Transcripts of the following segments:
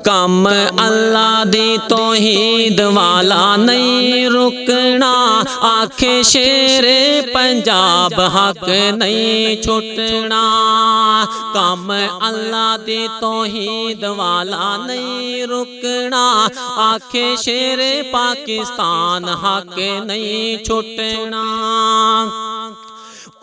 कम अल्लाह दी तौहीद वाला नहीं रुकना, आखे शेरे पंजाब हक नहीं छुटना। कम अल्लाह दी तौहीद वाला नहीं रुकना, आखे शेरे पाकिस्तान हक नहीं छुटना।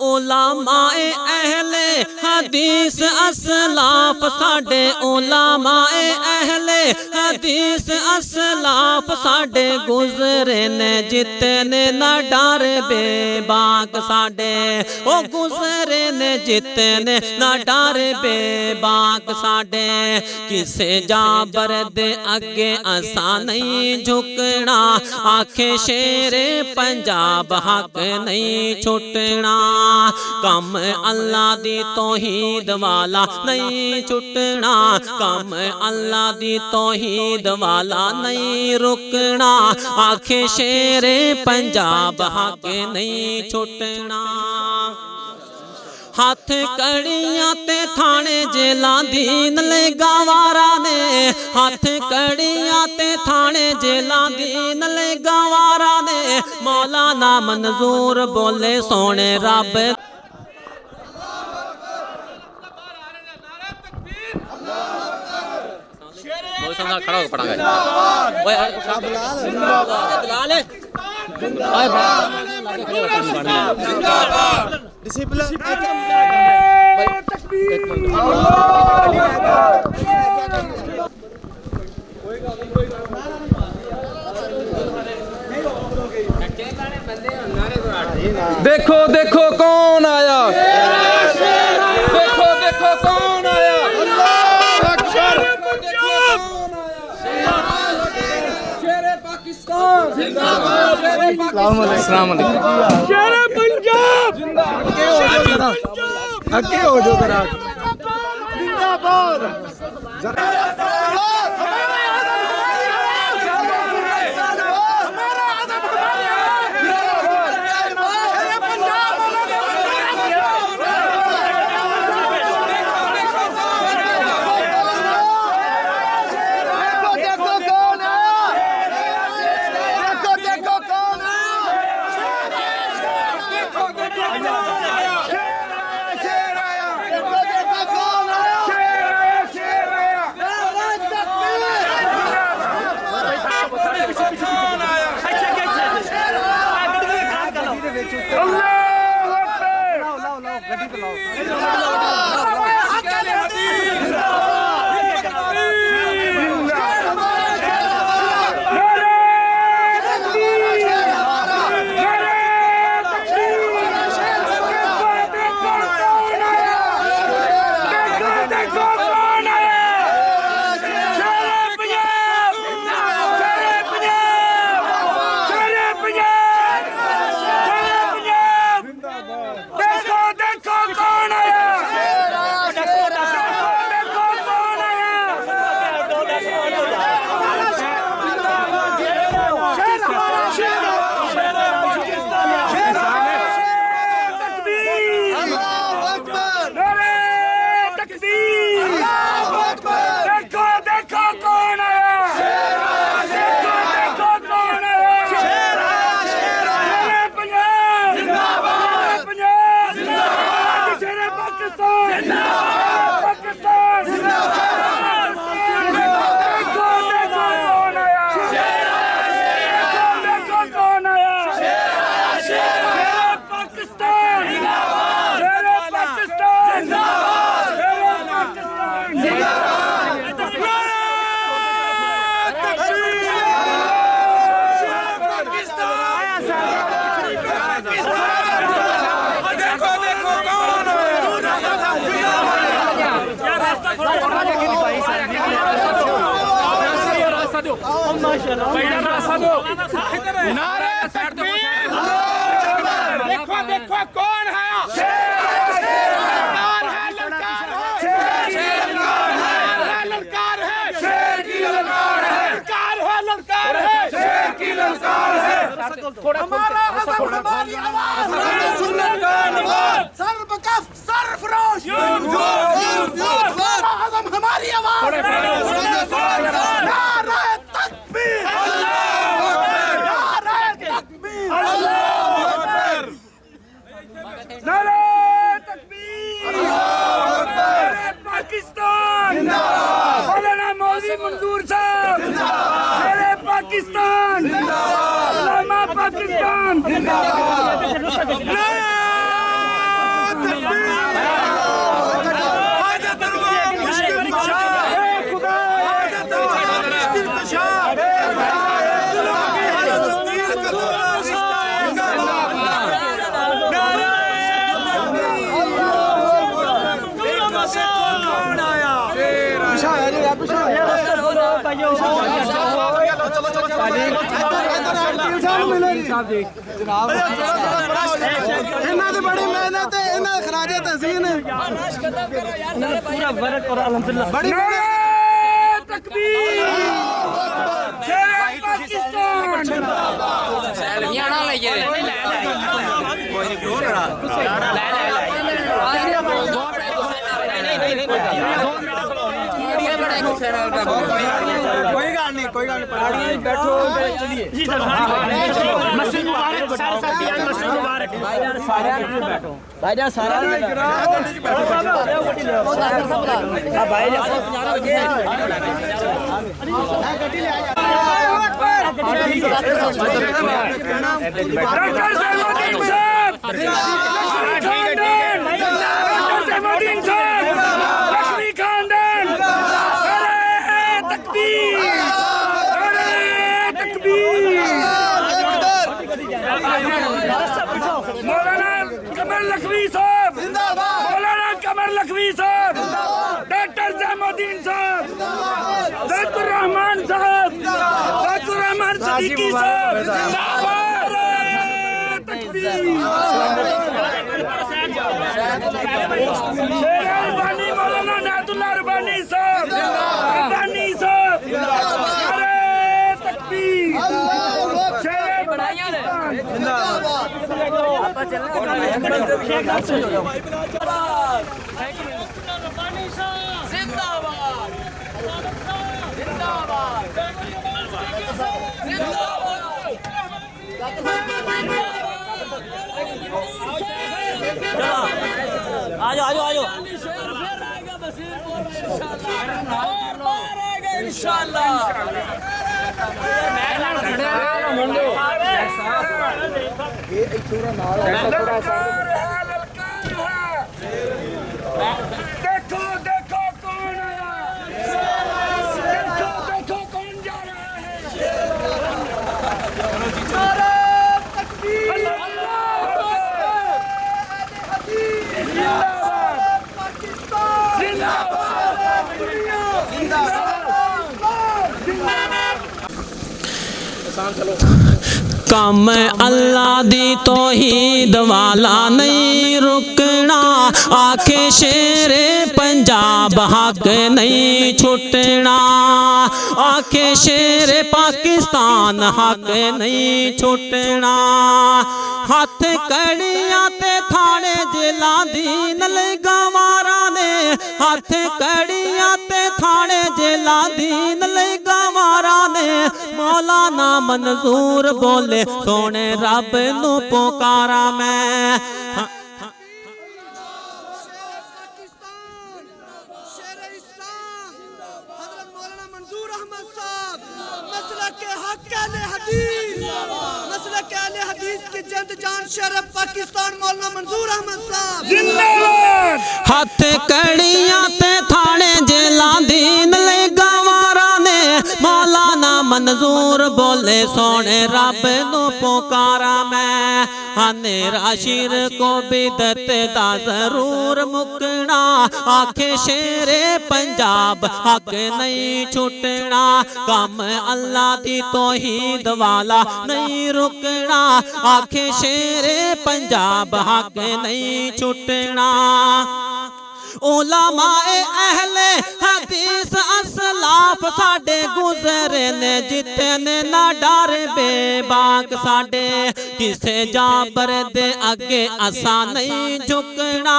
उलामाए अहले हदीस असलाफ साडे, उलामाए अहले हदीस असलाफ साडे गुजरे ने जितने न डर बेबाक साडे, ओ गुजरे ने जितने न डर बेबाक साडे। किसे जाबर दे अगे असा नहीं झुकना, आखे शेरे पंजाब हक नहीं छुटना। कम अल्लाह दी तौहीद वाला नहीं छुटना, कम अल्लाह दी तौहीद वाला नहीं रुकना, आखे शेरे पंजाब हक नहीं छुटना। हाथ कड़ियां ते थाने जेलां दीन ले गवारा ने, हाथ कड़ियां ते थाने जेलां दीन ले गवारा ने। मौलाना मंजूर बोले सोने रब खड़ा हो पड़ा देखो देखो कौन आया, देखो देखो कौन आया, शेरे पाकिस्तान जिंदाबाद, शेरे पंजाब आगे हो जो जरा जिंदाबाद। देखो देखो कौन है, ललकार है, शेर की ललकार है, ललकार है, शेर की ललकार है। हमारा गज़ब हमारी आवाज़, सर्वकफ सरफरोश, हमारा गज़ब हमारी आवाज़। मंजूर साहब शेरे पाकिस्तान उलमा पाकिस्तान बड़ी मेहनत है खराज तहसीन बड़ी तकबीर शेरे पाकिस्तान कोई गल नहीं बैठो चलिए मस्जिद मुबारक मस्जिद मुबारक भाईजान सारा मौलाना कमर लखवी साहब मौलाना कमर लखवी साहब डॉक्टर जैमुद्दीन साहब ज़ैतुर रहमान साहब ज़ैतुर रहमान सदीकी साहब शेर अरबानी मौलाना नातुल्लाह अरबानी साहब अरबानी साहब अरे तकबीर शेर पाकिस्तान आजो आजो आजो देखो देखो कौन आया देखो देखो कौन जा रहा है कम अल्लाह दी तौहीद वाला नहीं रुकना आखे शेरे पंजाब हक नहीं छुटना आखे शेरे पाकिस्तान हक नहीं छुटना हथ कड़ियां ते थाने जेलां दीन लई गवारा ने हथ कड़ियां ते थाने जेलां दीन लई गवारा ने मौलाना मंजूर बोले सोने रब नू पुकारा मैं पाकिस्तान मौलाना मंजूर अहमद साहब जिंदाबाद हथ कड़ियां ते थाने जेलां दीन ले गवारा ने मौलाना मंजूर बोले सोने रब नू पुकारा मैं हनेरा शिर को बिदत दा जरूर मुकना आखे शेरे पंजाब हक नहीं छुटना कम अल्लाह दी तौहीद वाला नहीं रुकना आखे शेरे पंजाब हक नहीं छुटना उलमाए अहले हदीस असलाफ साडे गुजरे ने जितने ना डर बेबाक साडे किसे जाबर दे अगे असा नहीं झुकना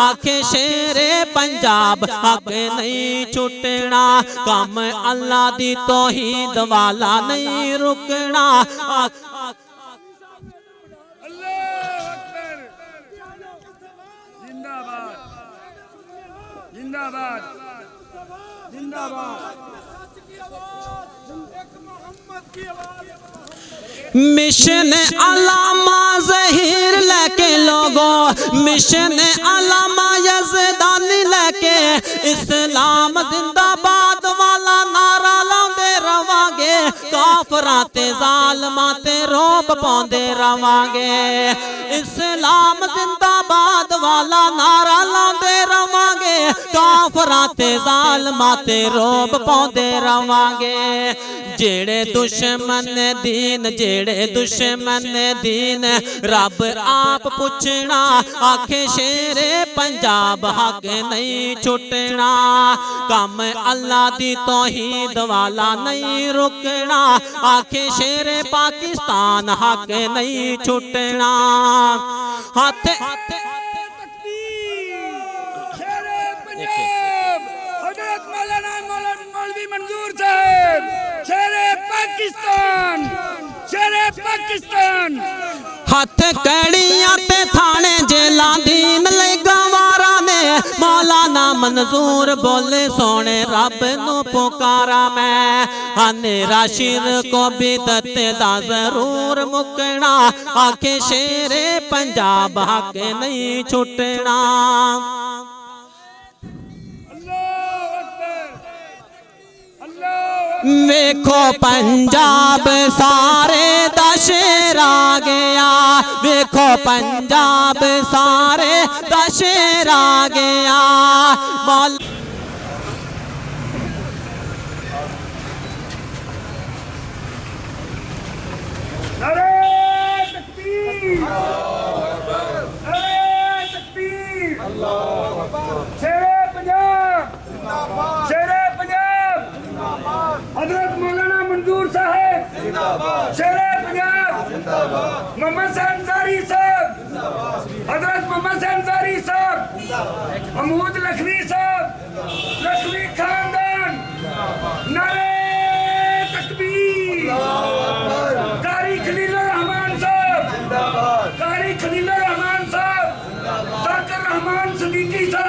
आखे शेरे पंजाब हक नहीं छुटना कम अल्लाह दी तौहीद वाला नहीं रुकना जिंदाबाद जिंदाबाद मिशन अलामा ज़हीर लेके लोगों, मिशन अलामा यज़दानी लेके इस्लाम जिंदाबाद वाला नारा लांदे रवांगे, काफरां ते ज़ालिमां ते रोब पाउंदे रवांगे। इस्लाम जिंदाबाद वाला नारा लांदे रवांगे, काफरां ते ज़ालिमां ते रोब पाउंदे रवांगे। जेड़े दुश्मन दीन, जेड़े दुश्मन दीन रब आप पुछना, आखे शेरे पंजाब हक नहीं छुटना। कम अल्लाह दी तौहीद वाला नहीं रुकना, आखे शेरे पाकिस्तान हक नहीं छुटना। हाथ मौलवी मंजूर साहब, शेरे पाकिस्तान, शेरे पाकिस्तान। हथ कड़ियां ते थाने जेलां दीन ले गवारा ने, मौलाना मंजूर बोले सोने रब नू पुकारा मैं। हनेरा शिर को बिदत दा जरूर मुकना, आखे शेरे पंजाब हक नहीं छुटना। वेखो पंजाब सारे दा शेर आ गया, वेखो पंजाब सारे दा शेर आ गया। नारे तकबीर, नारे तकबीर, शेरे पंजाब, शेरे पंजाब, हजरत मौलाना मंजूर साहब, शेरे पंजाब, मोहम्मद अंसारी साहब, हजरत मोहम्मद अंसारी साहब, महमूद लखवी साहब, लखवी खानदान, नारे तकबीर, कारी खलीलुर रहमान साहब, कारी खलीलुर रहमान साहब, जाकिर रहमान सदीकी साहब।